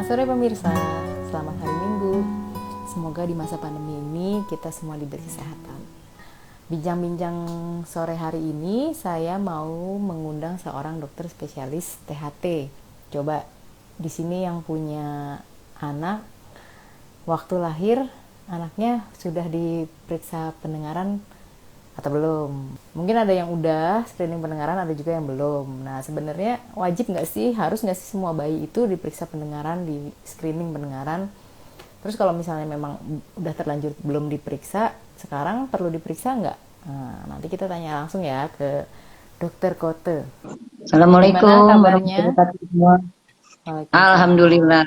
Selamat sore pemirsa, selamat hari Minggu. Semoga di masa pandemi ini kita semua diberi kesehatan. Bincang-bincang sore hari ini saya mau mengundang seorang dokter spesialis THT. Coba di sini yang punya anak, waktu lahir anaknya sudah diperiksa pendengaran atau belum. Mungkin ada yang udah screening pendengaran, ada juga yang belum. Nah sebenarnya wajib nggak sih, harus nggak sih semua bayi itu diperiksa pendengaran, di screening pendengaran? Terus kalau misalnya memang udah terlanjur belum diperiksa, sekarang perlu diperiksa nggak? Nah, nanti kita tanya langsung ya ke Dokter Kote. Assalamualaikum Gimana kabarnya? warahmatullahi wabarakatuh. Waalaikumsalam. Alhamdulillah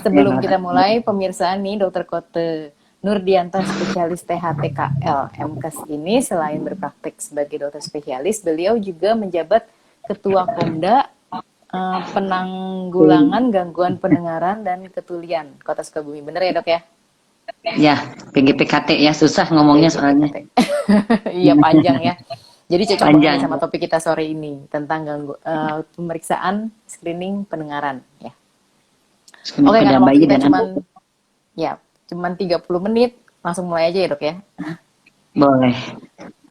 Sebelum sehat. kita mulai, pemirsa nih Dokter Kote Nurdianta, spesialis THTKL MKes ini selain berpraktik sebagai dokter spesialis, beliau juga menjabat Ketua Komda Penanggulangan Gangguan Pendengaran dan Ketulian Kota Sukabumi. Bener ya dok ya? Ya, PGPKT ya, susah ngomongnya soalnya. PGPKT. Iya panjang ya. Jadi cocok banget nih Panjang. sama topik kita sore ini tentang pemeriksaan screening pendengaran ya. Oke, Pada karena waktu bayi kita dan anak. cuman 30 menit, langsung mulai aja ya dok ya. Boleh.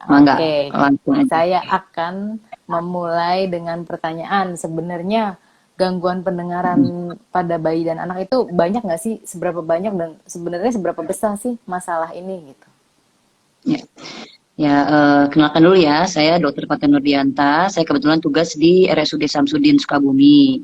Mangga, Oke, langsung aja. saya akan memulai dengan pertanyaan. Sebenarnya gangguan pendengaran pada bayi dan anak itu banyak nggak sih? Seberapa banyak dan sebenarnya seberapa besar sih masalah ini gitu? Ya, ya kenalkan dulu ya, saya Dr. Fatin Nurdianta. Saya kebetulan tugas di RSUD Samsudin Sukabumi.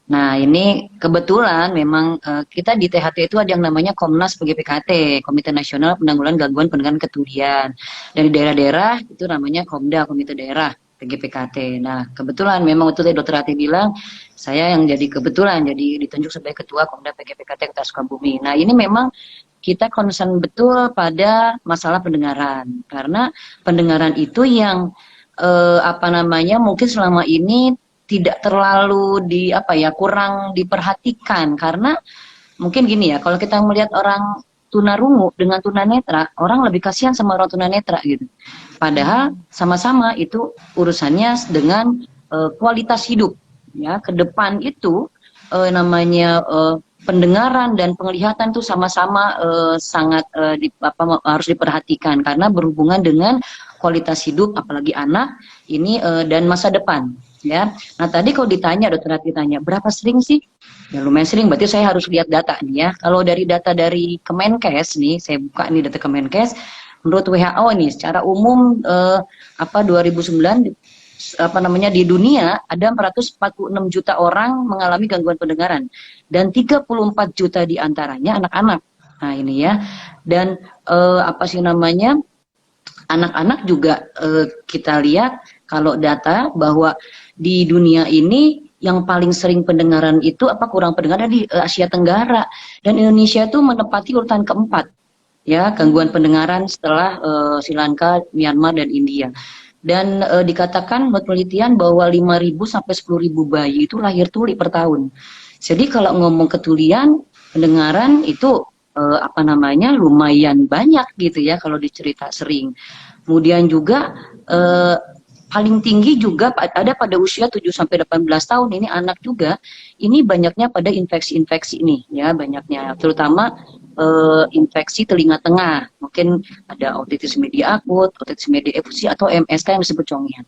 Nah, ini kebetulan memang kita di THT itu ada yang namanya Komnas PGPKT, Komite Nasional Penanggulangan Gangguan Pendengaran Ketulian. Dari daerah-daerah itu namanya Komda, Komite Daerah PGPKT. Nah, kebetulan memang itu tadi Dokter Ati bilang, saya yang jadi kebetulan jadi ditunjuk sebagai Ketua Komda PGPKT Kota Sukabumi. Nah, ini memang kita concern betul pada masalah pendengaran, karena pendengaran itu yang mungkin selama ini tidak terlalu kurang diperhatikan, karena mungkin gini ya, kalau kita melihat orang tunarungu dengan tunanetra, orang lebih kasihan sama orang tunanetra gitu. Padahal sama-sama itu urusannya dengan kualitas hidup ya, ke depan itu pendengaran dan penglihatan tuh sama-sama sangat harus diperhatikan, karena berhubungan dengan kualitas hidup apalagi anak ini dan masa depan ya. Nah tadi kalau ditanya, dokter Hati tanya berapa sering sih, ya lumayan sering, berarti saya harus lihat data nih ya. Kalau dari data dari Kemenkes nih, saya buka nih data Kemenkes, menurut WHO nih secara umum 2009 di dunia ada 446 juta orang mengalami gangguan pendengaran dan 34 juta diantaranya anak-anak. Nah ini ya, dan anak-anak juga kita lihat kalau data bahwa di dunia ini yang paling sering pendengaran itu kurang pendengaran di Asia Tenggara, dan Indonesia itu menempati urutan keempat ya gangguan pendengaran setelah Sri Lanka, Myanmar dan India. Dan dikatakan menurut penelitian bahwa 5.000 sampai 10.000 bayi itu lahir tuli per tahun. Jadi kalau ngomong ketulian pendengaran itu lumayan banyak gitu ya kalau dicerita sering. Kemudian juga paling tinggi juga ada pada usia 7 sampai 18 tahun, ini anak juga. Ini banyaknya pada infeksi-infeksi ini ya, banyaknya terutama infeksi telinga tengah. Mungkin ada otitis media akut, otitis media efusi atau MSK yang disebut congian.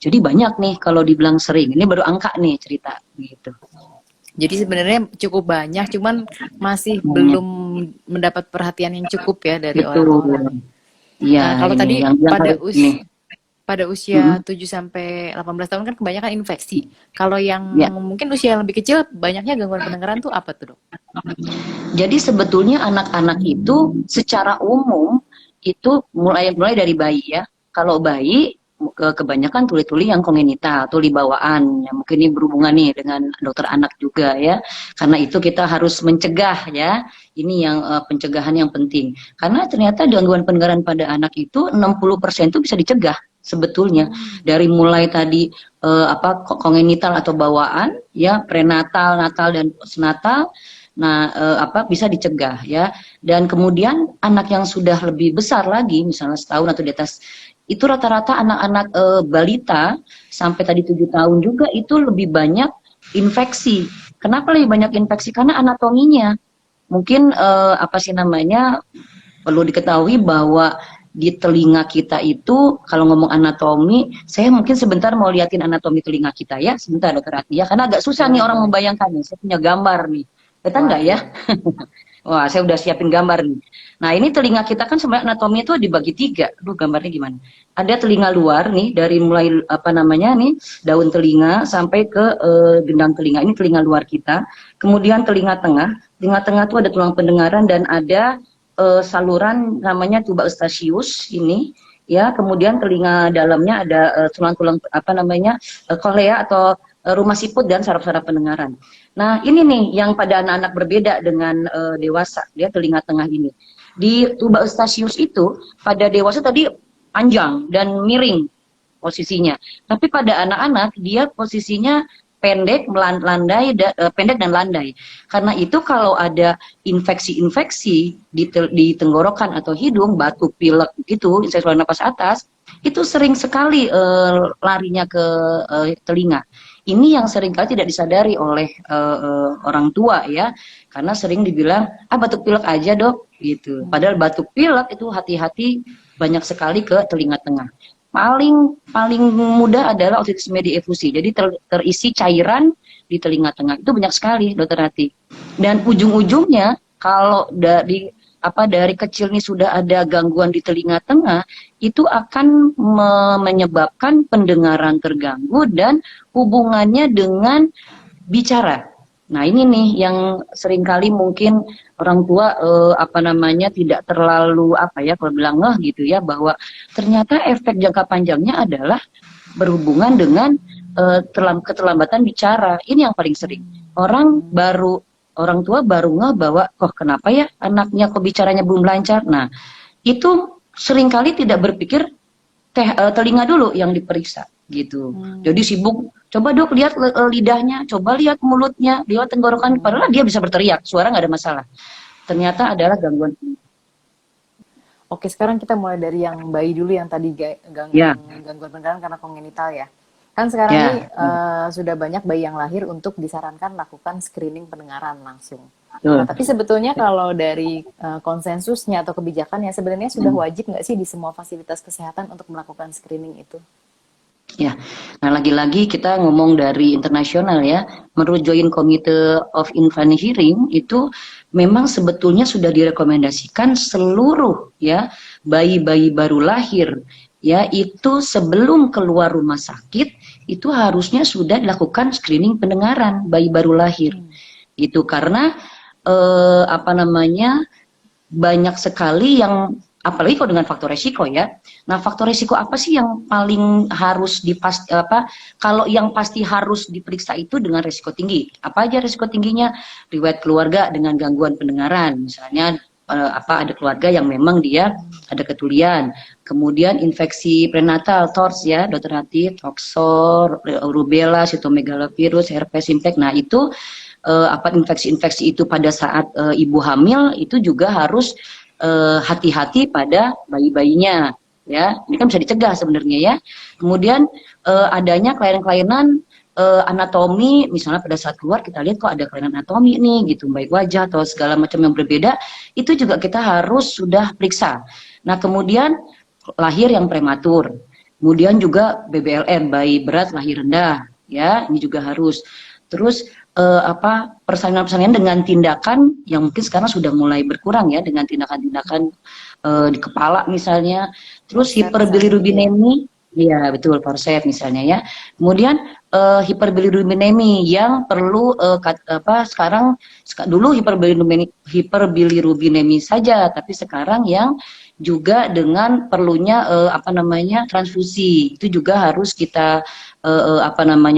Jadi banyak nih kalau dibilang sering. Ini baru angka nih cerita gitu. Jadi sebenarnya cukup banyak, cuman masih belum mendapat perhatian yang cukup ya dari orang-orang. Iya, Nah, kalau tadi yang pada usia 7 sampai 18 tahun kan kebanyakan infeksi. Kalau yang mungkin usia yang lebih kecil, banyaknya gangguan pendengaran tuh apa tuh, Dok? Jadi sebetulnya anak-anak itu secara umum itu mulai dari bayi ya. Kalau bayi kebanyakan tuli-tuli yang kongenital, tuli bawaan, yang mungkin ini berhubungan nih dengan dokter anak juga ya. Karena itu kita harus mencegah ya. Ini yang pencegahan yang penting. Karena ternyata gangguan pendengaran pada anak itu 60% itu bisa dicegah sebetulnya. Dari mulai tadi kongenital atau bawaan ya, prenatal, natal dan postnatal. Nah, bisa dicegah ya. Dan kemudian anak yang sudah lebih besar lagi, misalnya setahun atau di atas, itu rata-rata anak-anak balita sampai tadi 7 tahun juga itu lebih banyak infeksi Kenapa lebih banyak infeksi? Karena anatominya. Mungkin apa sih namanya, perlu diketahui bahwa di telinga kita itu kalau ngomong anatomi, saya mungkin sebentar mau liatin anatomi telinga kita ya, sebentar dokter Ati ya, karena agak susah nih Boleh, orang boleh. membayangkannya. Saya punya gambar nih, kelihatan nggak ya? Waduh. Wah, saya udah siapin gambar nih. Nah, ini telinga kita kan sebenarnya anatomi itu dibagi tiga. Aduh, gambarnya gimana? Ada telinga luar nih, dari mulai apa namanya nih, daun telinga sampai ke gendang telinga. Ini telinga luar kita. Kemudian telinga tengah. Telinga tengah itu ada tulang pendengaran dan ada saluran namanya tuba eustachius ini. Ya, kemudian telinga dalamnya ada tulang-tulang apa namanya, cochlea atau rumah siput dan saraf-saraf pendengaran. Nah, ini nih yang pada anak-anak berbeda dengan dewasa, dia telinga tengah ini. Di tuba eustachius itu pada dewasa tadi panjang dan miring posisinya. Tapi pada anak-anak dia posisinya pendek, pendek dan landai. Karena itu kalau ada infeksi-infeksi di tenggorokan atau hidung, batuk, pilek gitu, infeksi saluran napas atas, itu sering sekali larinya ke telinga. Ini yang seringkali tidak disadari oleh orang tua ya, karena sering dibilang batuk pilek aja dok, gitu. Padahal batuk pilek itu hati-hati banyak sekali ke telinga tengah. Paling mudah adalah otitis media efusi. Jadi terisi cairan di telinga tengah itu banyak sekali, dokter Hati. Dan ujung-ujungnya kalau dari kecil nih sudah ada gangguan di telinga tengah, itu akan menyebabkan pendengaran terganggu dan hubungannya dengan bicara. Nah, ini nih yang seringkali mungkin orang tua tidak terlalu kalau bilang gitu ya, bahwa ternyata efek jangka panjangnya adalah berhubungan dengan keterlambatan bicara. Ini yang paling sering. Orang tua baru bahwa kenapa ya anaknya kok bicaranya belum lancar. Nah, itu seringkali tidak berpikir telinga dulu yang diperiksa gitu. Jadi sibuk, coba dok lihat lidahnya, coba lihat mulutnya, lihat tenggorokan, padahal dia bisa berteriak, suara nggak ada masalah. Ternyata adalah gangguan. Oke, sekarang kita mulai dari yang bayi dulu yang tadi Ya. gangguan pendengaran karena kongenital ya. Kan sekarang Ya. nih sudah banyak bayi yang lahir untuk disarankan lakukan screening pendengaran langsung. Nah, tapi sebetulnya kalau dari konsensusnya atau kebijakannya sebenarnya sudah wajib nggak sih di semua fasilitas kesehatan untuk melakukan screening itu? Ya, nah lagi-lagi kita ngomong dari internasional ya. Menurut Joint Committee of Infant Hearing itu memang sebetulnya sudah direkomendasikan seluruh ya bayi-bayi baru lahir ya itu sebelum keluar rumah sakit itu harusnya sudah dilakukan screening pendengaran bayi baru lahir. Itu karena banyak sekali yang apalagi kalau dengan faktor resiko ya. Nah, faktor resiko apa sih yang paling harus kalau yang pasti harus diperiksa itu dengan resiko tinggi. Apa aja resiko tingginya? Riwayat keluarga dengan gangguan pendengaran. Misalnya ada keluarga yang memang dia ada ketulian. Kemudian infeksi prenatal, TORS ya, dokter Hati, toksor, rubella, sitomegalovirus, herpes simplex. Nah, itu infeksi-infeksi itu pada saat ibu hamil itu juga harus hati-hati pada bayi-bayinya ya, ini kan bisa dicegah sebenarnya ya. Kemudian adanya kelainan-kelainan anatomi, misalnya pada saat keluar kita lihat kok ada kelainan anatomi nih gitu, baik wajah atau segala macam yang berbeda, itu juga kita harus sudah periksa. Nah, kemudian lahir yang prematur, kemudian juga BBLN, bayi berat lahir rendah ya, ini juga harus. Terus persalinan-persalinan dengan tindakan yang mungkin sekarang sudah mulai berkurang ya, dengan tindakan-tindakan di kepala misalnya, terus hiperbilirubinemi, ya betul, forceps misalnya ya. Kemudian hiperbilirubinemi yang perlu sekarang dulu hiperbilirubinemi saja, tapi sekarang yang juga dengan perlunya transfusi itu juga harus kita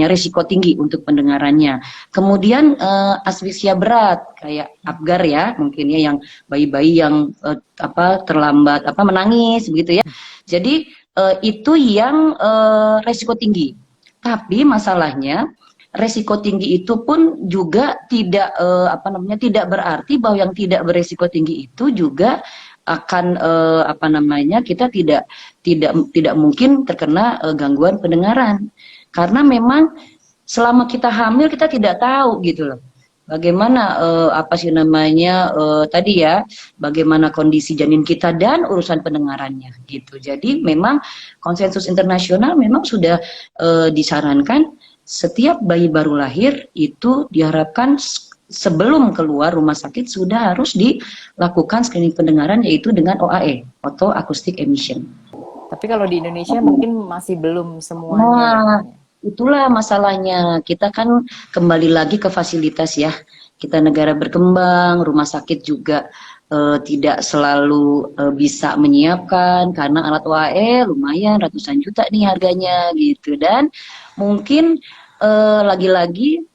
risiko tinggi untuk pendengarannya. Kemudian asfiksia berat kayak Apgar ya, mungkin ya, yang bayi-bayi yang terlambat menangis begitu ya. Jadi itu yang resiko tinggi. Tapi masalahnya resiko tinggi itu pun juga tidak tidak berarti bahwa yang tidak beresiko tinggi itu juga akan kita tidak mungkin terkena gangguan pendengaran, karena memang selama kita hamil kita tidak tahu gitu loh. bagaimana apa sih namanya tadi ya, bagaimana kondisi janin kita dan urusan pendengarannya gitu. Jadi memang konsensus internasional memang sudah disarankan setiap bayi baru lahir itu diharapkan sebelum keluar rumah sakit sudah harus dilakukan screening pendengaran, yaitu dengan OAE, Auto Acoustic Emission. Tapi kalau di Indonesia mungkin masih belum semuanya ya. Nah, itulah masalahnya. Kita kan kembali lagi ke fasilitas ya. Kita negara berkembang, rumah sakit juga tidak selalu bisa menyiapkan karena alat OAE lumayan ratusan juta nih harganya gitu. Dan mungkin lagi-lagi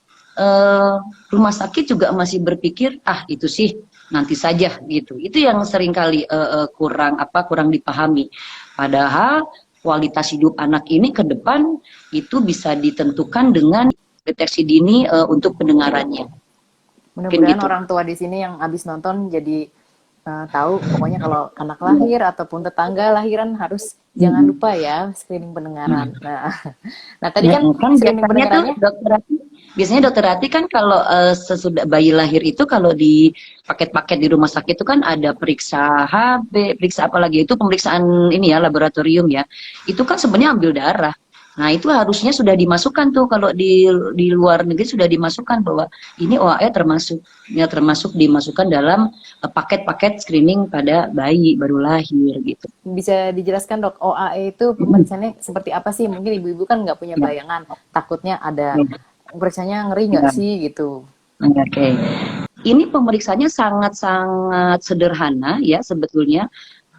rumah sakit juga masih berpikir itu sih nanti saja gitu. Itu yang seringkali kurang dipahami. Padahal kualitas hidup anak ini ke depan itu bisa ditentukan dengan deteksi dini untuk pendengarannya. Mudah-mudahan Gitu. orang tua di sini yang habis nonton jadi tahu, pokoknya kalau anak lahir ataupun tetangga lahiran harus jangan lupa ya screening pendengaran. Nah tadi kan screening pendengarannya biasanya dokter Rati kan kalau sesudah bayi lahir itu kalau di paket-paket di rumah sakit itu kan ada periksa HB, periksa apa lagi itu pemeriksaan ini ya laboratorium ya. Itu kan sebenarnya ambil darah. Nah itu harusnya sudah dimasukkan tuh kalau di luar negeri sudah dimasukkan bahwa ini OAE termasuk dimasukkan dalam paket-paket screening pada bayi baru lahir gitu. Bisa dijelaskan dok, OAE itu pemeriksaannya seperti apa sih? Mungkin ibu-ibu kan nggak punya bayangan, takutnya ada periksanya ngeri nggak sih gitu. Oke. Ini pemeriksaannya sangat-sangat sederhana ya sebetulnya,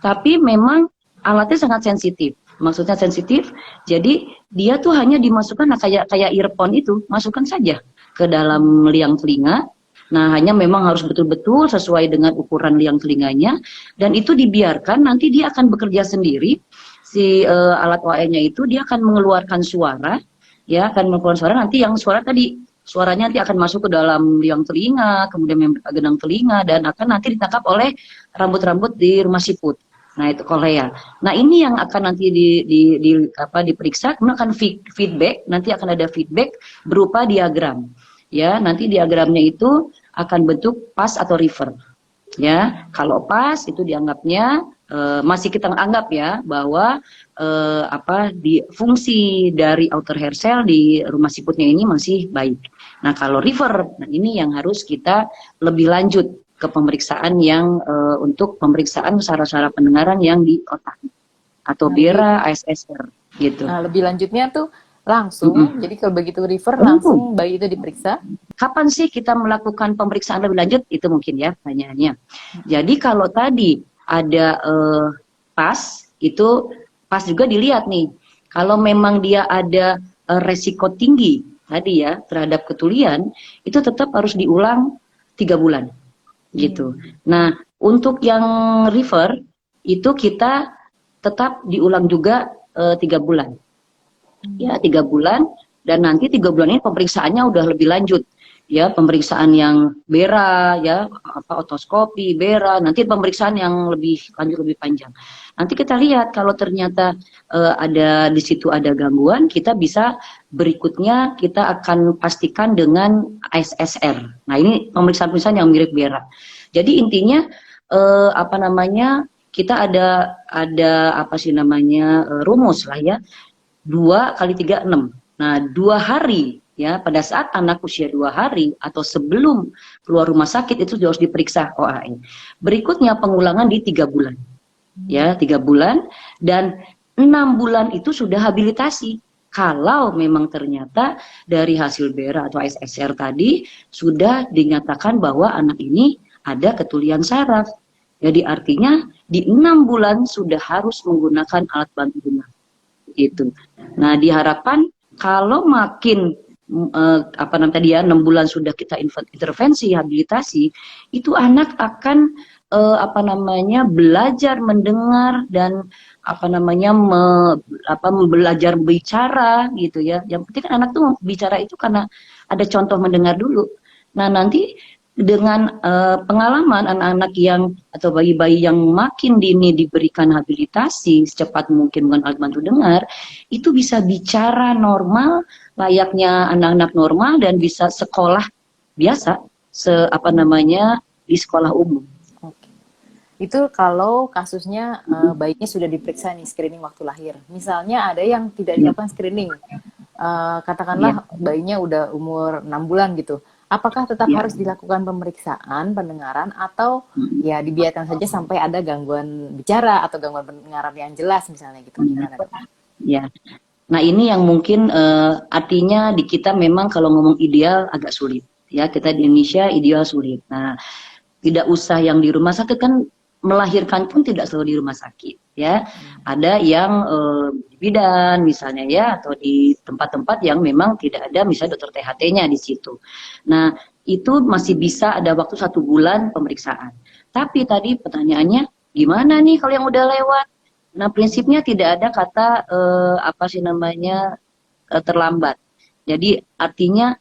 tapi memang alatnya sangat sensitif. Maksudnya sensitif, jadi dia tuh hanya dimasukkan kayak earphone itu, masukkan saja ke dalam liang telinga. Nah, hanya memang harus betul-betul sesuai dengan ukuran liang telinganya, dan itu dibiarkan nanti dia akan bekerja sendiri. Si alat OAE-nya itu dia akan mengeluarkan suara, ya akan mengeluarkan suara nanti yang suaranya nanti akan masuk ke dalam liang telinga, kemudian genang telinga, dan akan nanti ditangkap oleh rambut-rambut di rumah siput. Nah itu kolea. Nah ini yang akan nanti diperiksa, kemudian akan feedback, nanti akan ada feedback berupa diagram. Ya, nanti diagramnya itu akan bentuk pas atau river. Ya, kalau pas itu dianggapnya masih kita anggap ya bahwa di fungsi dari outer hair cell di rumah siputnya ini masih baik. Nah kalau river, nah ini yang harus kita lebih lanjut ke pemeriksaan yang untuk pemeriksaan saraf-saraf pendengaran yang di otak atau BERA, ASSR gitu. Nah, lebih lanjutnya tuh langsung, jadi kalau begitu refer langsung bayi itu diperiksa. Kapan sih kita melakukan pemeriksaan lebih lanjut? Itu mungkin ya pertanyaannya. Jadi kalau tadi ada pas, itu pas juga dilihat nih. Kalau memang dia ada resiko tinggi tadi ya terhadap ketulian, itu tetap harus diulang 3 bulan. Gitu. Nah, untuk yang refer itu kita tetap diulang juga 3 bulan. Ya, 3 bulan dan nanti 3 bulan ini pemeriksaannya udah lebih lanjut. Ya, pemeriksaan yang BERA ya, otoskopi, BERA, nanti pemeriksaan yang lebih lanjut lebih panjang. Nanti kita lihat kalau ternyata ada di situ ada gangguan, kita bisa berikutnya kita akan pastikan dengan ASSR. Nah, ini pemeriksaan-pemeriksaan yang mirip BERA. Jadi intinya kita ada rumus lah ya. 2 kali 3 6. Nah, 2 hari ya pada saat anak usia 2 hari atau sebelum keluar rumah sakit itu harus diperiksa OAE. Berikutnya pengulangan di 3 bulan. Ya, 3 bulan dan 6 bulan itu sudah habilitasi. Kalau memang ternyata dari hasil BERA atau ASSR tadi sudah dinyatakan bahwa anak ini ada ketulian saraf. Jadi artinya di 6 bulan sudah harus menggunakan alat bantu dengar. Gitu. Nah, diharapkan kalau makin 6 bulan sudah kita intervensi habilitasi, itu anak akan belajar mendengar dan belajar bicara gitu ya. Yang penting kan anak tuh bicara itu karena ada contoh mendengar dulu. Nah, nanti dengan pengalaman anak-anak yang atau bayi-bayi yang makin dini diberikan habilitasi secepat mungkin dengan alat bantu dengar, itu bisa bicara normal layaknya anak-anak normal dan bisa sekolah biasa apa namanya di sekolah umum. Oke. Itu kalau kasusnya bayinya sudah diperiksa nih screening waktu lahir. Misalnya ada yang tidak Ya, dilakukan screening, ya, katakanlah bayinya udah umur 6 bulan gitu. Apakah tetap ya. harus dilakukan pemeriksaan pendengaran atau Mm, ya dibiarkan saja sampai ada gangguan bicara atau gangguan pendengaran yang jelas misalnya gitu? Gimana dok? ya. Nah, ini yang mungkin artinya di kita memang kalau ngomong ideal agak sulit. Ya, kita di Indonesia ideal sulit. Nah, tidak usah yang di rumah sakit kan, melahirkan pun tidak selalu di rumah sakit ya. Ada yang di bidan misalnya ya, atau di tempat-tempat yang memang tidak ada misalnya dokter THT-nya di situ. Nah, itu masih bisa ada waktu 1 bulan pemeriksaan. Tapi tadi pertanyaannya gimana nih kalau yang udah lewat? Nah, prinsipnya tidak ada kata apa sih namanya terlambat. Jadi artinya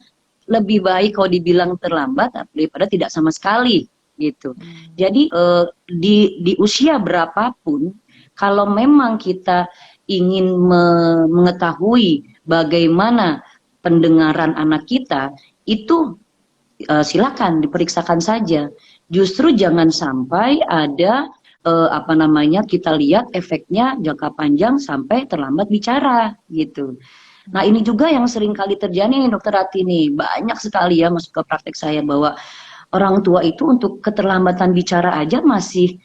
lebih baik kalau dibilang terlambat daripada tidak sama sekali gitu. Jadi di usia berapapun, kalau memang kita ingin mengetahui bagaimana pendengaran anak kita, itu silakan diperiksakan saja. Justru jangan sampai ada apa namanya kita lihat efeknya jangka panjang sampai terlambat bicara gitu. Nah, ini juga yang sering kali terjadi nih Dokter Rati nih. Banyak sekali ya masuk ke praktek saya bahwa orang tua itu untuk keterlambatan bicara aja masih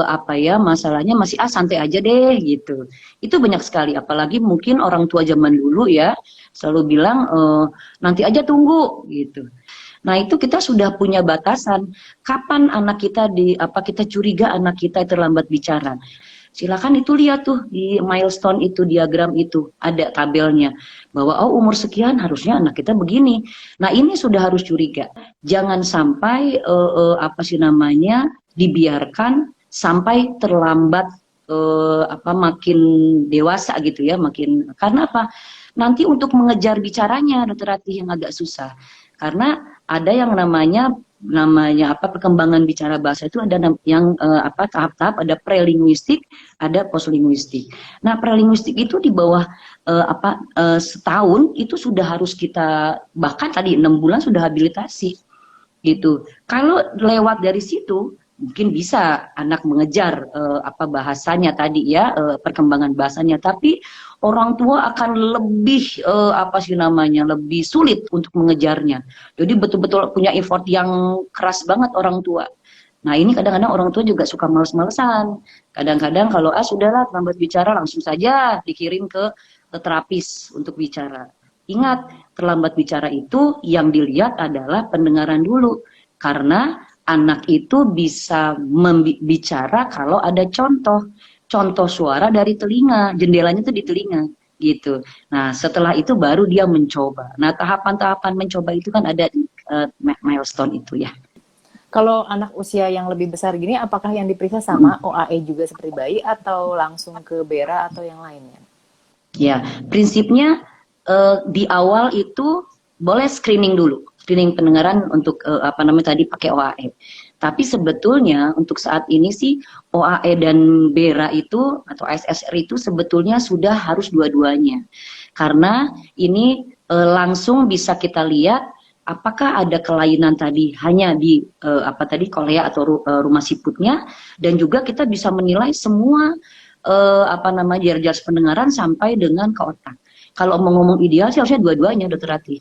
apa ya, masalahnya masih santai aja deh gitu. Itu banyak sekali, apalagi mungkin orang tua zaman dulu ya selalu bilang nanti aja tunggu gitu. Nah, itu kita sudah punya batasan kapan anak kita kita curiga anak kita terlambat bicara. Silakan itu lihat tuh di milestone itu, diagram itu ada tabelnya bahwa oh umur sekian harusnya anak kita begini. Nah, ini sudah harus curiga. Jangan sampai apa sih namanya dibiarkan sampai terlambat makin dewasa gitu ya, makin karena apa? Nanti untuk mengejar bicaranya Dokter Ratih yang agak susah. Karena ada yang namanya perkembangan bicara bahasa itu ada yang tahap-tahap, ada prelinguistik, ada postlinguistik. Nah, prelinguistik itu di bawah setahun itu sudah harus kita, bahkan tadi 6 bulan sudah habilitasi gitu. Kalau lewat dari situ mungkin bisa anak mengejar bahasanya tadi ya, perkembangan bahasanya, tapi orang tua akan lebih lebih sulit untuk mengejarnya. Jadi betul-betul punya effort yang keras banget orang tua. Nah, ini kadang-kadang orang tua juga suka males-malesan. Kadang-kadang kalau sudahlah terlambat bicara langsung saja dikirim ke terapis untuk bicara. Ingat, terlambat bicara itu yang dilihat adalah pendengaran dulu. Karena anak itu bisa bicara kalau ada contoh suara dari telinga, jendelanya itu di telinga gitu. Nah, setelah itu baru dia mencoba. Nah, tahapan-tahapan mencoba itu kan ada di milestone itu ya. Kalau anak usia yang lebih besar gini, apakah yang diperiksa sama OAE juga seperti bayi atau langsung ke BERA atau yang lainnya? Ya, prinsipnya di awal itu boleh screening dulu, screening pendengaran untuk tadi pakai OAE. Tapi sebetulnya untuk saat ini sih OAE dan BERA itu atau ASSR itu sebetulnya sudah harus dua-duanya. Karena ini langsung bisa kita lihat apakah ada kelainan tadi hanya di kolea atau rumah siputnya, dan juga kita bisa menilai semua jelas pendengaran sampai dengan ke otak. Kalau mau ngomong ideal sih harusnya dua-duanya Dokter Rati.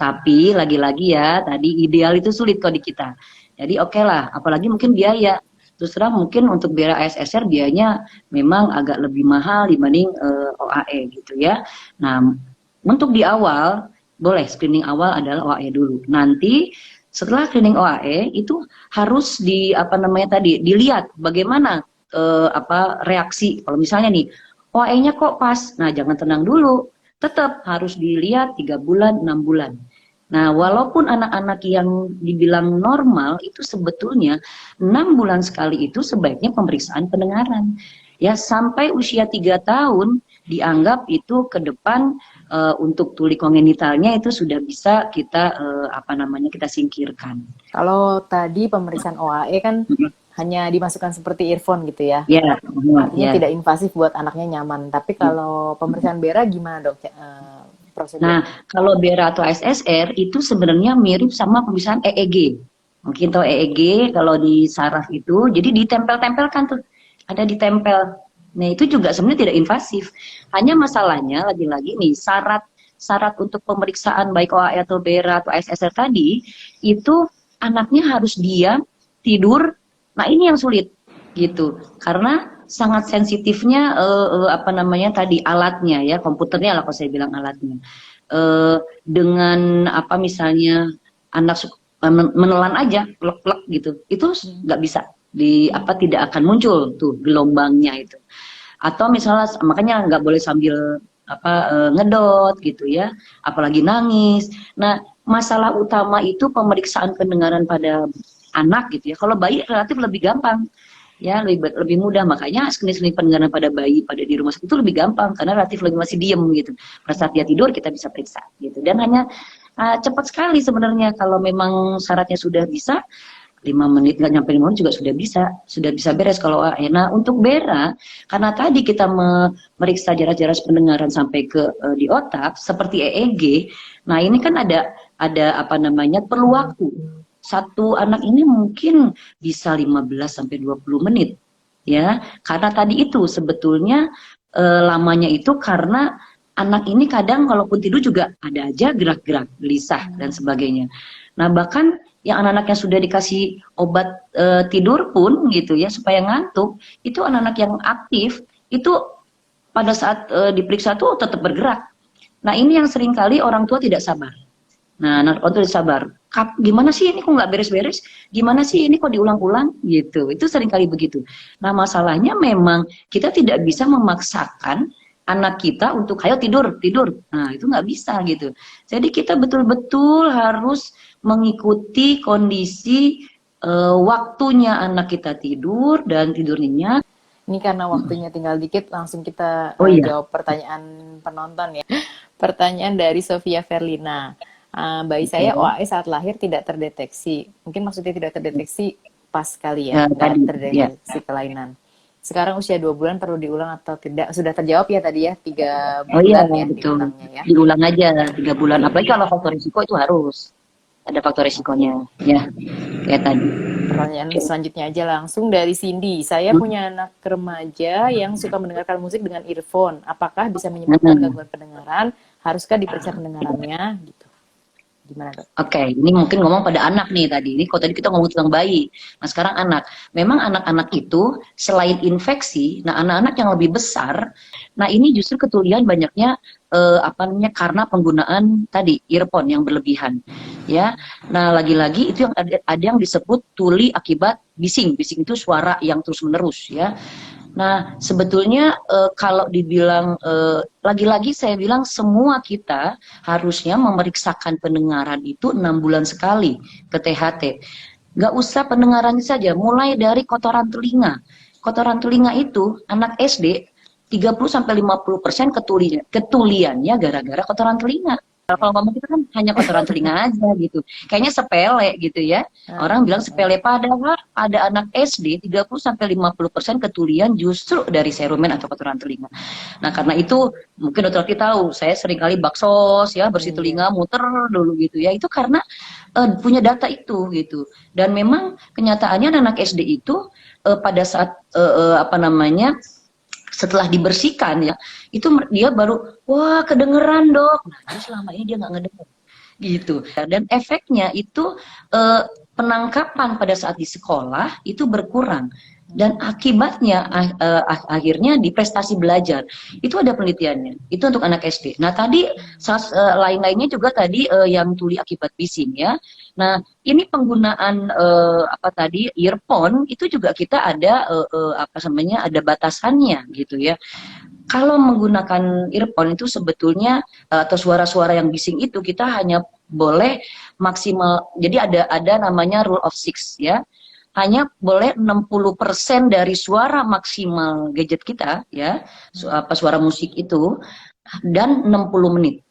Tapi lagi-lagi ya, tadi ideal itu sulit kok di kita. Jadi oke lah, apalagi mungkin biaya. Terus terang mungkin untuk BERA ASSR biayanya memang agak lebih mahal dibanding OAE gitu ya. Nah, untuk di awal boleh screening awal adalah OAE dulu. Nanti setelah screening OAE itu harus dilihat bagaimana reaksi. Kalau misalnya nih OAE-nya kok pas, nah jangan tenang dulu. Tetap harus dilihat 3 bulan, 6 bulan. Nah, walaupun anak-anak yang dibilang normal itu sebetulnya 6 bulan sekali itu sebaiknya pemeriksaan pendengaran. Ya, sampai usia 3 tahun dianggap itu ke depan untuk tuli kongenitalnya itu sudah bisa kita kita singkirkan. Kalau tadi pemeriksaan OAE kan hanya dimasukkan seperti earphone gitu ya. Ya, Artinya tidak invasif buat anaknya nyaman. Tapi kalau pemeriksaan BERA gimana dok Nah, prosedurnya. kalau BERA atau SSR itu sebenarnya mirip sama pemisahan EEG. Mungkin tahu EEG kalau di saraf itu, jadi ditempel-tempelkan tuh, ada ditempel. Nah, itu juga sebenarnya tidak invasif. Hanya masalahnya lagi-lagi nih syarat untuk pemeriksaan baik OAE atau BERA atau SSR tadi itu anaknya harus diam, tidur. Nah, ini yang sulit gitu. Karena sangat sensitifnya apa namanya tadi alatnya ya, komputernya lah kalau saya bilang alatnya. Dengan apa misalnya anak menelan aja plek-plek gitu, itu nggak bisa di apa tidak akan muncul tuh gelombangnya itu. Atau misalnya makanya nggak boleh sambil apa ngedot gitu ya, apalagi nangis. Nah, masalah utama itu pemeriksaan pendengaran pada anak gitu ya. Kalau bayi relatif lebih gampang ya, lebih mudah. Makanya screening pendengaran pada bayi pada di rumah sakit itu lebih gampang karena relatif lebih masih diem gitu. Pada saat dia tidur kita bisa periksa gitu, dan hanya cepat sekali sebenarnya kalau memang syaratnya sudah bisa 5 menit, nggak nyampe 5 menit juga sudah bisa beres kalau AE. Nah, untuk BERA karena tadi kita memeriksa jarak-jarak pendengaran sampai ke di otak seperti EEG. Nah, ini kan ada apa namanya perlu waktu. Satu anak ini mungkin bisa 15 sampai 20 menit ya. Karena tadi itu sebetulnya lamanya itu karena anak ini kadang kalaupun tidur juga ada aja gerak-gerak, gelisah dan sebagainya. Nah, bahkan yang anak-anak yang sudah dikasih obat tidur pun gitu ya supaya ngantuk, itu anak-anak yang aktif itu pada saat diperiksa tuh tetap bergerak. Nah, ini yang seringkali orang tua tidak sabar. Nah, anak orang tua tidak sabar. Gimana sih ini kok nggak beres-beres? Gimana sih ini kok diulang-ulang? Gitu. Itu seringkali begitu. Nah, masalahnya memang kita tidak bisa memaksakan anak kita untuk ayo tidur, tidur. Nah, itu nggak bisa gitu. Jadi kita betul-betul harus mengikuti kondisi waktunya anak kita tidur dan tidur nyenyak. Ini karena waktunya tinggal dikit, langsung kita Oh iya, jawab pertanyaan penonton ya. Pertanyaan dari Sofia Verlina. Bayi saya oke. OAE saat lahir tidak terdeteksi. Mungkin maksudnya tidak terdeteksi pas kali ya, nggak Tadi, ya. terdeteksi kelainan. Sekarang usia 2 bulan perlu diulang atau tidak? Sudah terjawab ya tadi ya, 3 Oh iya, bulan ya betul. diulangnya ya. Diulang aja 3 bulan. Apalagi kalau faktor risiko itu harus ada faktor Oke. risikonya, ya kayak tadi. Pertanyaan Oke. selanjutnya aja langsung dari Cindy. Saya punya anak remaja yang suka mendengarkan musik dengan earphone. Apakah bisa menyebabkan Hmm. gangguan pendengaran? Haruskah diperiksa pendengarannya? Gitu. Gimana dok? Oke, ini mungkin ngomong pada anak nih tadi. Ini kalau tadi kita ngomong tentang bayi. Nah, sekarang anak. Memang anak-anak itu selain infeksi, nah anak-anak yang lebih besar, nah ini justru ketulian banyaknya apa namanya karena penggunaan tadi earphone yang berlebihan. Ya. Nah, lagi-lagi itu yang ada yang disebut tuli akibat bising. Bising itu suara yang terus-menerus ya. Nah, sebetulnya kalau dibilang lagi-lagi saya bilang semua kita harusnya memeriksakan pendengaran itu 6 bulan sekali ke THT. Nggak usah pendengarannya saja, mulai dari kotoran telinga. Kotoran telinga itu anak SD 30-50% ketuliannya gara-gara kotoran telinga. Kalau ngomong kita kan hanya kotoran telinga aja gitu. Kayaknya sepele gitu ya. Orang bilang sepele, padahal ada anak SD 30-50% ketulian justru dari serumen atau kotoran telinga. Nah, karena itu mungkin dokter kita tahu, saya sering kali baksos ya, bersih telinga, muter dulu gitu ya. Itu karena punya data itu gitu. Dan memang kenyataannya anak SD itu pada saat apa namanya setelah dibersihkan ya, itu dia baru wah kedengeran dok. Nah, jadi selama ini dia nggak ngedenger gitu. Dan efeknya itu penangkapan pada saat di sekolah itu berkurang. Dan akibatnya akhirnya di prestasi belajar itu ada penelitiannya. Itu untuk anak SD. Nah tadi lain-lainnya juga tadi yang tuli akibat bising ya. Nah ini penggunaan apa tadi earphone itu juga kita ada apa namanya ada batasannya gitu ya. Kalau menggunakan earphone itu sebetulnya atau suara-suara yang bising itu kita hanya boleh maksimal. Jadi ada namanya rule of six ya. Hanya boleh 60% dari suara maksimal gadget kita ya, suara musik itu dan 60 menit.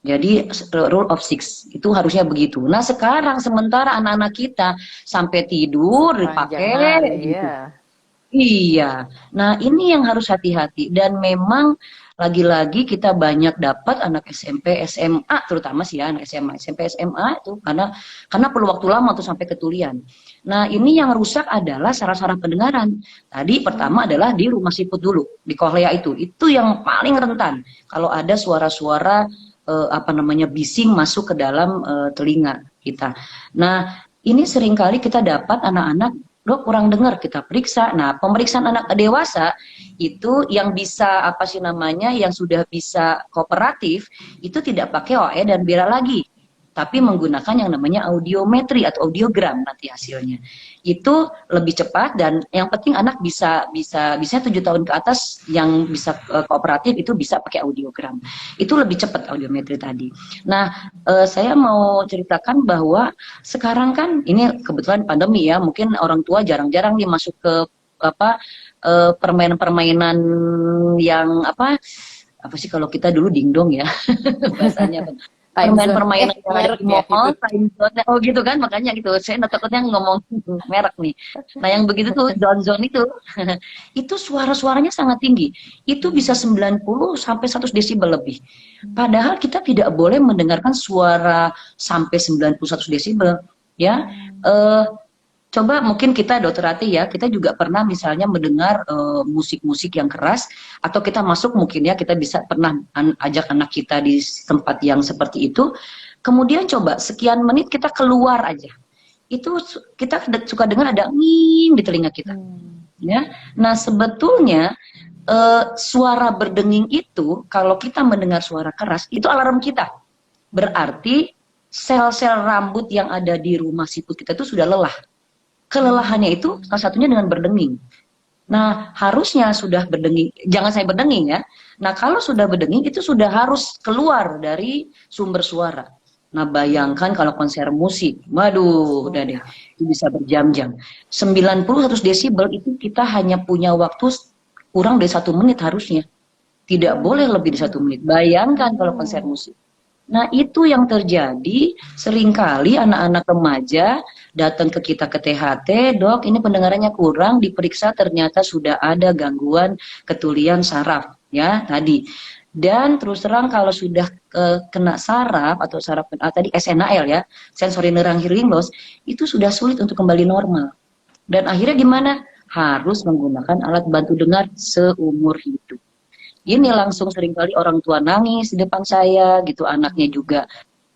Jadi rule of six itu harusnya begitu. Nah sekarang sementara anak-anak kita sampai tidur Sepanjang dipakai hari gitu. ya. Iya. Nah ini yang harus hati-hati dan memang lagi-lagi kita banyak dapat anak SMP, SMA, terutama sih ya anak SMA, SMP, SMA itu karena perlu waktu lama untuk sampai ketulian. Nah, ini yang rusak adalah saraf-saraf pendengaran. Tadi pertama adalah di rumah siput dulu, di kohlea itu yang paling rentan. Kalau ada suara-suara apa namanya bising masuk ke dalam telinga kita. Nah, ini seringkali kita dapat anak-anak, dok kurang dengar, kita periksa. Nah, pemeriksaan anak dewasa itu yang bisa apa sih namanya, yang sudah bisa kooperatif itu tidak pakai OE dan BIRA lagi, tapi menggunakan yang namanya audiometri atau audiogram nanti hasilnya. Itu lebih cepat dan yang penting anak bisa 7 tahun ke atas yang bisa kooperatif itu bisa pakai audiogram. Itu lebih cepat audiometri tadi. Nah, saya mau ceritakan bahwa sekarang kan ini kebetulan pandemi ya, mungkin orang tua jarang-jarang nih masuk ke apa permainan-permainan yang apa sih kalau kita dulu dingdong ya bahasanya permainan-permainan yang ada di mall, time zone, oh gitu kan, makanya gitu. Saya takutnya ngomong merek nih. Nah yang begitu tuh zone itu, itu suara-suaranya sangat tinggi. Itu bisa 90 sampai 100 desibel lebih. Padahal kita tidak boleh mendengarkan suara sampai 90 100 desibel, ya. Coba mungkin kita dokter Ati ya, kita juga pernah misalnya mendengar musik-musik yang keras, atau kita masuk mungkin ya, kita bisa pernah ajak anak kita di tempat yang seperti itu, kemudian coba sekian menit kita keluar aja, itu kita suka dengar ada nging di telinga kita, ya. Nah sebetulnya suara berdenging itu, kalau kita mendengar suara keras, itu alarm kita, berarti sel-sel rambut yang ada di rumah siput kita itu sudah lelah. Kelelahannya itu salah satunya dengan berdenging. Nah, harusnya sudah berdenging, jangan saya berdenging ya. Nah, kalau sudah berdenging itu sudah harus keluar dari sumber suara. Nah, bayangkan kalau konser musik, waduh, udah deh, itu bisa berjam-jam. 90-100 desibel itu kita hanya punya waktu kurang dari 1 menit harusnya. Tidak boleh lebih dari 1 menit. Bayangkan kalau konser musik. Nah itu yang terjadi, seringkali anak-anak remaja datang ke kita ke THT, dok ini pendengarannya kurang, diperiksa ternyata sudah ada gangguan ketulian saraf, ya tadi. Dan terus terang kalau sudah kena saraf atau saraf tadi SNAL ya, sensory neural hearing loss, itu sudah sulit untuk kembali normal. Dan akhirnya gimana? Harus menggunakan alat bantu dengar seumur hidup. Ini langsung seringkali orang tua nangis di depan saya gitu, anaknya juga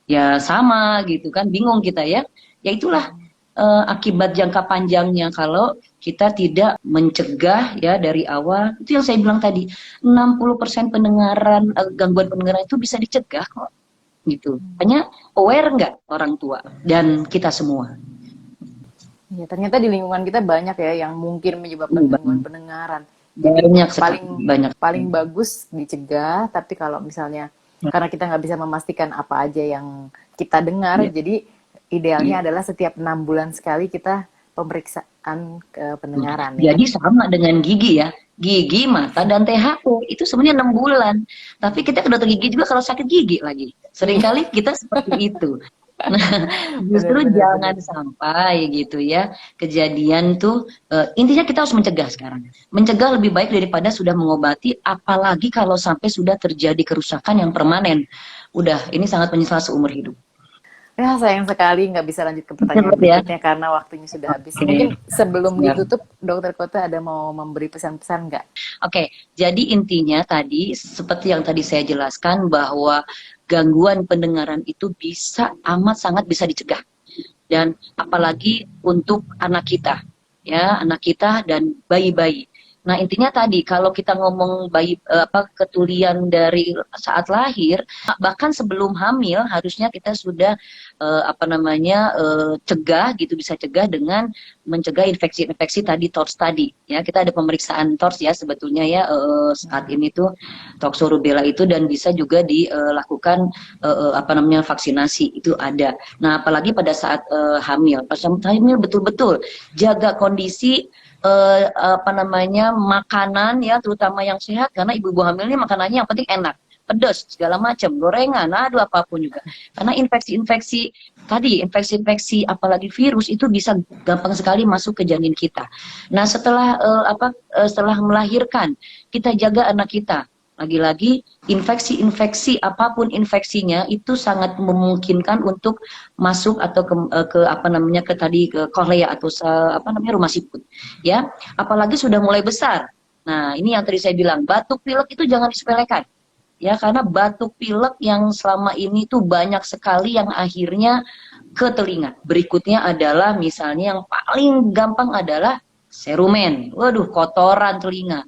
ya sama gitu kan, bingung kita ya. Ya itulah akibat jangka panjangnya kalau kita tidak mencegah ya dari awal. Itu yang saya bilang tadi, 60% pendengaran gangguan pendengaran itu bisa dicegah kok. Gitu. Hanya aware nggak orang tua dan kita semua. Ya, ternyata di lingkungan kita banyak ya yang mungkin menyebabkan gangguan pendengaran. Banyak paling bagus dicegah, tapi kalau misalnya karena kita nggak bisa memastikan apa aja yang kita dengar, jadi idealnya adalah setiap 6 bulan sekali kita pemeriksaan ke pendengaran. Jadi sama dengan gigi ya, gigi, mata, dan THP itu sebenarnya 6 bulan. Tapi kita ke dokter gigi juga kalau sakit gigi lagi. Seringkali kita seperti itu. Nah, justru jangan sampai gitu ya kejadian tuh intinya kita harus mencegah sekarang. Mencegah lebih baik daripada sudah mengobati, apalagi kalau sampai sudah terjadi kerusakan yang permanen. Udah, ini sangat menyesal seumur hidup. Ya sayang sekali nggak bisa lanjut ke pertanyaan berikutnya karena waktunya sudah habis. Mungkin sebelum ditutup, Dokter Kota ada mau memberi pesan-pesan nggak? Oke, jadi intinya tadi seperti yang tadi saya jelaskan bahwa gangguan pendengaran itu bisa amat sangat bisa dicegah, dan apalagi untuk anak kita, ya anak kita dan bayi-bayi. Nah intinya tadi kalau kita ngomong bayi ketulian dari saat lahir, bahkan sebelum hamil harusnya kita sudah cegah gitu, bisa cegah dengan mencegah infeksi-infeksi tadi, TORS tadi ya. Kita ada pemeriksaan TORS ya sebetulnya ya saat ini tuh toxo-rubella itu, dan bisa juga dilakukan vaksinasi itu ada. Nah apalagi pada saat hamil, pas hamil betul-betul jaga kondisi makanan ya, terutama yang sehat, karena ibu-ibu hamil ini makanannya yang penting enak, pedas segala macam, gorengan, aduh apapun juga, karena infeksi-infeksi tadi, infeksi-infeksi apalagi virus itu bisa gampang sekali masuk ke janin kita. Nah setelah setelah melahirkan kita jaga anak kita Lagi-lagi infeksi-infeksi apapun infeksinya itu sangat memungkinkan untuk masuk atau ke apa namanya ke tadi ke kornea atau apa namanya rumah siput ya, apalagi sudah mulai besar. Nah, ini yang tadi saya bilang, batuk pilek itu jangan disepelekan ya, karena batuk pilek yang selama ini tuh banyak sekali yang akhirnya ke telinga. Berikutnya adalah misalnya yang paling gampang adalah serumen. Waduh, kotoran telinga.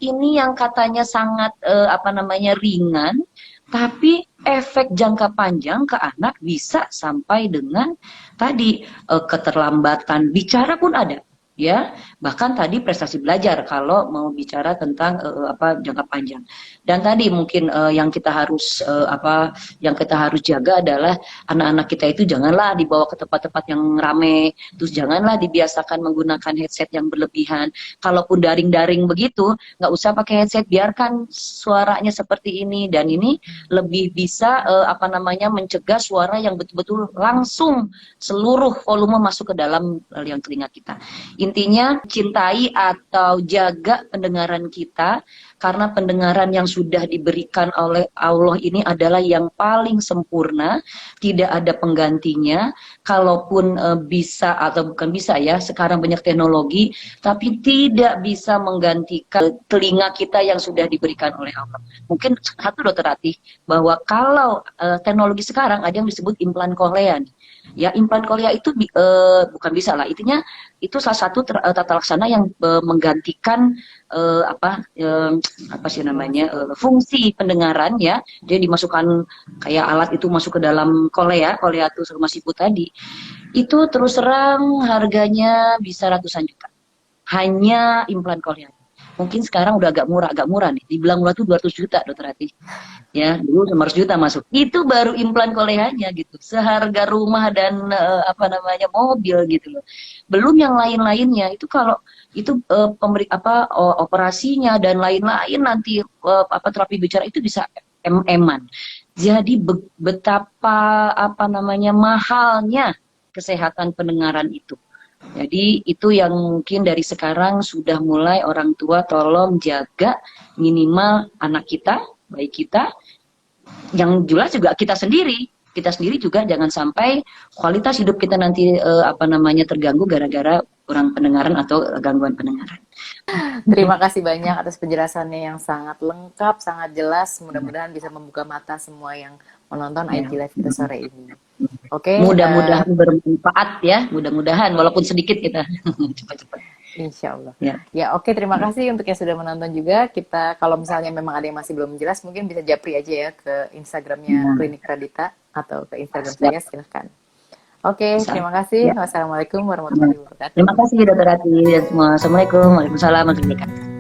Ini yang katanya sangat apa namanya ringan, tapi efek jangka panjang ke anak bisa sampai dengan tadi keterlambatan bicara pun ada. Ya, bahkan tadi prestasi belajar kalau mau bicara tentang apa jangka panjang. Dan tadi mungkin yang kita harus yang kita harus jaga adalah anak-anak kita itu janganlah dibawa ke tempat-tempat yang rame, terus janganlah dibiasakan menggunakan headset yang berlebihan. Kalaupun daring-daring begitu, nggak usah pakai headset, biarkan suaranya seperti ini, dan ini lebih bisa apa namanya mencegah suara yang betul-betul langsung seluruh volume masuk ke dalam liang telinga kita. Intinya cintai atau jaga pendengaran kita, karena pendengaran yang sudah diberikan oleh Allah ini adalah yang paling sempurna, tidak ada penggantinya. Kalaupun bisa atau bukan bisa ya, sekarang banyak teknologi, tapi tidak bisa menggantikan telinga kita yang sudah diberikan oleh Allah. Mungkin satu Dokter Ratih, bahwa kalau teknologi sekarang ada yang disebut implan koklea. Ya, implan koklea itu bukan bisa lah, intinya itu salah satu tata laksana yang menggantikan apa sih namanya fungsi pendengaran ya. Dia dimasukkan kayak alat itu masuk ke dalam koklea itu rumah siput tadi. Itu terus terang harganya bisa ratusan juta. Hanya implan koklea. Mungkin sekarang udah agak murah nih. Dibilang murah tuh 200 juta Dokter Ratih. Ya, dulu 500 juta masuk. Itu baru implan koleanya gitu. Seharga rumah dan apa namanya mobil gitu loh. Belum yang lain-lainnya. Itu kalau itu operasinya dan lain-lain nanti apa terapi bicara itu bisa eman. Jadi betapa apa namanya mahalnya kesehatan pendengaran itu. Jadi itu yang mungkin dari sekarang sudah mulai orang tua tolong jaga minimal anak kita, baik kita, yang jelas juga kita sendiri juga jangan sampai kualitas hidup kita nanti apa namanya terganggu gara-gara kurang pendengaran atau gangguan pendengaran. Terima kasih banyak atas penjelasannya yang sangat lengkap, sangat jelas. Mudah-mudahan bisa membuka mata semua yang menonton IT Live kita sore ini. Oke. Mudah-mudahan bermanfaat ya. Mudah-mudahan walaupun sedikit kita cepat-cepat. Insya Allah. Ya, oke, terima kasih untuk yang sudah menonton juga. Kita kalau misalnya memang ada yang masih belum jelas, mungkin bisa japri aja ya ke Instagramnya Klinik Radita atau ke Instagram saya, silahkan. Oke, terima kasih. Wassalamualaikum warahmatullahi wabarakatuh. Terima kasih Dokter Ratih dan semua. Assalamualaikum warahmatullahi wabarakatuh.